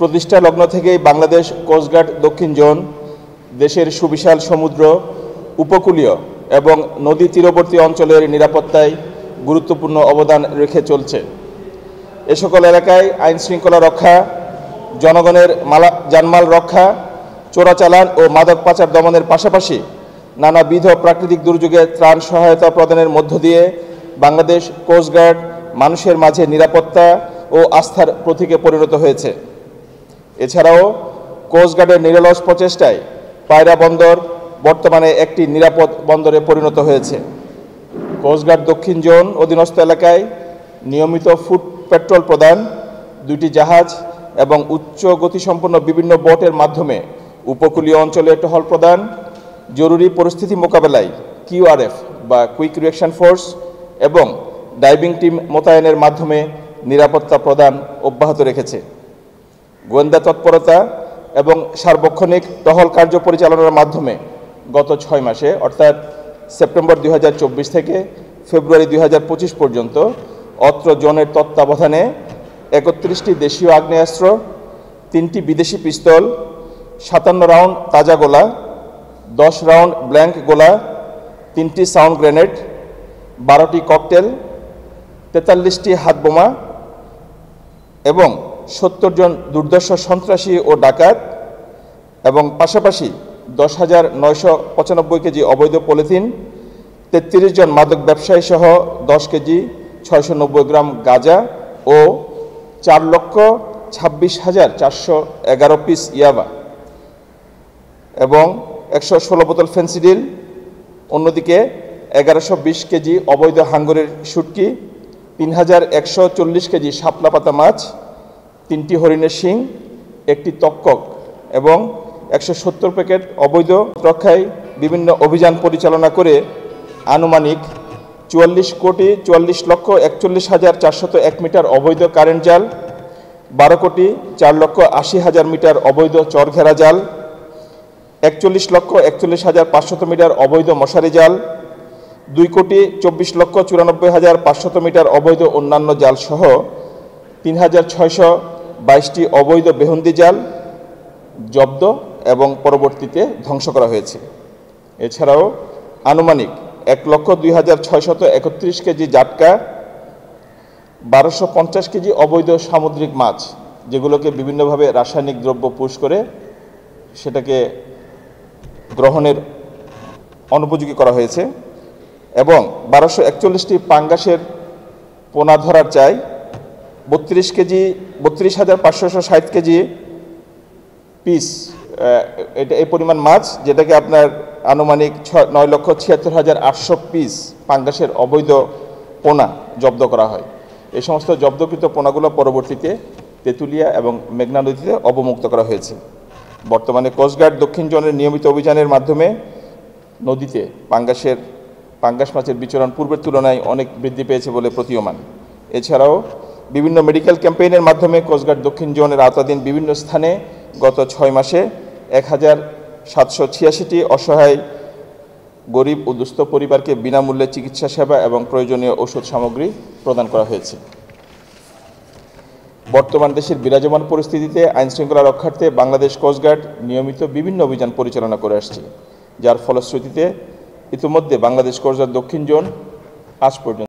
প্রতিষ্ঠা লগ্ন থেকেই বাংলাদেশ কোস্টগার্ড দক্ষিণ জোন দেশের সুবিশাল সমুদ্র, উপকূলীয় এবং নদী তীরবর্তী অঞ্চলের নিরাপত্তায় গুরুত্বপূর্ণ অবদান রেখে চলছে। এ সকল এলাকায় আইন শৃঙ্খলা রক্ষা, জনগণের জানমাল রক্ষা, চোরাচালান ও মাদক পাচার দমনের পাশাপাশি নানাবিধ প্রাকৃতিক দুর্যোগে ত্রাণ সহায়তা প্রদানের মধ্য দিয়ে বাংলাদেশ কোস্টগার্ড মানুষের মাঝে নিরাপত্তা ও আস্থার প্রতীকে পরিণত হয়েছে। এছাড়াও কোস্টগার্ডের নিরলস প্রচেষ্টায় পায়রা বন্দর বর্তমানে একটি নিরাপদ বন্দরে পরিণত হয়েছে। কোস্টগার্ড দক্ষিণ জোন অধীনস্থ এলাকায় নিয়মিত ফুড পেট্রোল প্রদান, 2টি জাহাজ এবং উচ্চ গতিসম্পন্ন বিভিন্ন বোটের মাধ্যমে উপকূলীয় অঞ্চলে টহল প্রদান, জরুরি পরিস্থিতি মোকাবেলায় QRF বা কুইক রিঅ্যাকশন ফোর্স এবং ডাইভিং টিম মোতায়েনের মাধ্যমে নিরাপত্তা প্রদান অব্যাহত রেখেছে। গোয়েন্দা তৎপরতা এবং সার্বক্ষণিক টহল কার্য পরিচালনার মাধ্যমে গত 6 মাসে অর্থাৎ সেপ্টেম্বর 2024 থেকে ফেব্রুয়ারি 2025 পর্যন্ত অত্র জোনের তত্ত্বাবধানে 31টি দেশীয় আগ্নেয়াস্ত্র, 3টি বিদেশি পিস্তল, 57 রাউন্ড তাজা গোলা, 10 রাউন্ড ব্ল্যাঙ্ক গোলা, 3টি সাউন্ড গ্রেনেড, 12টি ককটেল, 43টি হাতবোমা এবং 70 জন দুর্ধর্ষ সন্ত্রাসী ও ডাকাত এবং পাশাপাশি 10,995 কেজি অবৈধ পলিথিন, 33 জন মাদক ব্যবসায়ী সহ 10 কেজি 690 গ্রাম গাঁজা ও 4,26,411 পিস ইয়াবা এবং 116 বোতল ফেন্সিডিল। অন্যদিকে 1120 কেজি অবৈধ হাঙ্গরের শুটকি, 3,140 কেজি শাপলা পাতা মাছ, 3টি হরিণের শিং, 1টি তক্কক এবং 170 প্যাকেট অবৈধ রক্ষায় বিভিন্ন অভিযান পরিচালনা করে আনুমানিক 44,44,41,401 মিটার অবৈধ কারেন্ট জাল, 12,04,80,000 মিটার অবৈধ চরঘেরা জাল, 41,41,500 মিটার অবৈধ মশারি জাল, 2,24,94,500 মিটার অবৈধ অন্যান্য জাল সহ 3,622টি অবৈধ বেহুন্দি জাল জব্দ এবং পরবর্তীতে ধ্বংস করা হয়েছে। এছাড়াও আনুমানিক 1,02,631 কেজি জাটকা, 1,250 কেজি অবৈধ সামুদ্রিক মাছ যেগুলোকে বিভিন্নভাবে রাসায়নিক দ্রব্য পুশ করে সেটাকে গ্রহণের অনুপযোগী করা হয়েছে এবং 1241টি পাঙ্গাসের পোনা ধরার চাই, 32,560 কেজি পিস এই পরিমাণ মাছ, যেটাকে আপনার আনুমানিক 9,76,800 পিস পাঙ্গাসের অবৈধ পোনা জব্দ করা হয়। এই সমস্ত জব্দকৃত পোনাগুলো পরবর্তীতে তেঁতুলিয়া এবং মেঘনা নদীতে অবমুক্ত করা হয়েছে। বর্তমানে কোস্টগার্ড দক্ষিণ জোনের নিয়মিত অভিযানের মাধ্যমে নদীতে পাঙ্গাস মাছের বিচরণ পূর্বের তুলনায় অনেক বৃদ্ধি পেয়েছে বলে প্রতীয়মান। এছাড়াও বিভিন্ন মেডিকেল ক্যাম্পেইনের মাধ্যমে কোস্টগার্ড দক্ষিণ জোনের আওতাধীন বিভিন্ন স্থানে গত 6 মাসে 1,786টি অসহায় গরিব ও দুস্থ পরিবারকে বিনামূল্যে চিকিৎসা সেবা এবং প্রয়োজনীয় ওষুধ সামগ্রী প্রদান করা হয়েছে। বর্তমান দেশের বিরাজমান পরিস্থিতিতে আইনশৃঙ্খলা রক্ষার্থে বাংলাদেশ কোস্টগার্ড নিয়মিত বিভিন্ন অভিযান পরিচালনা করে আসছে, যার ফলশ্রুতিতে ইতিমধ্যে বাংলাদেশ কোস্টগার্ড দক্ষিণ জোন আজ পর্যন্ত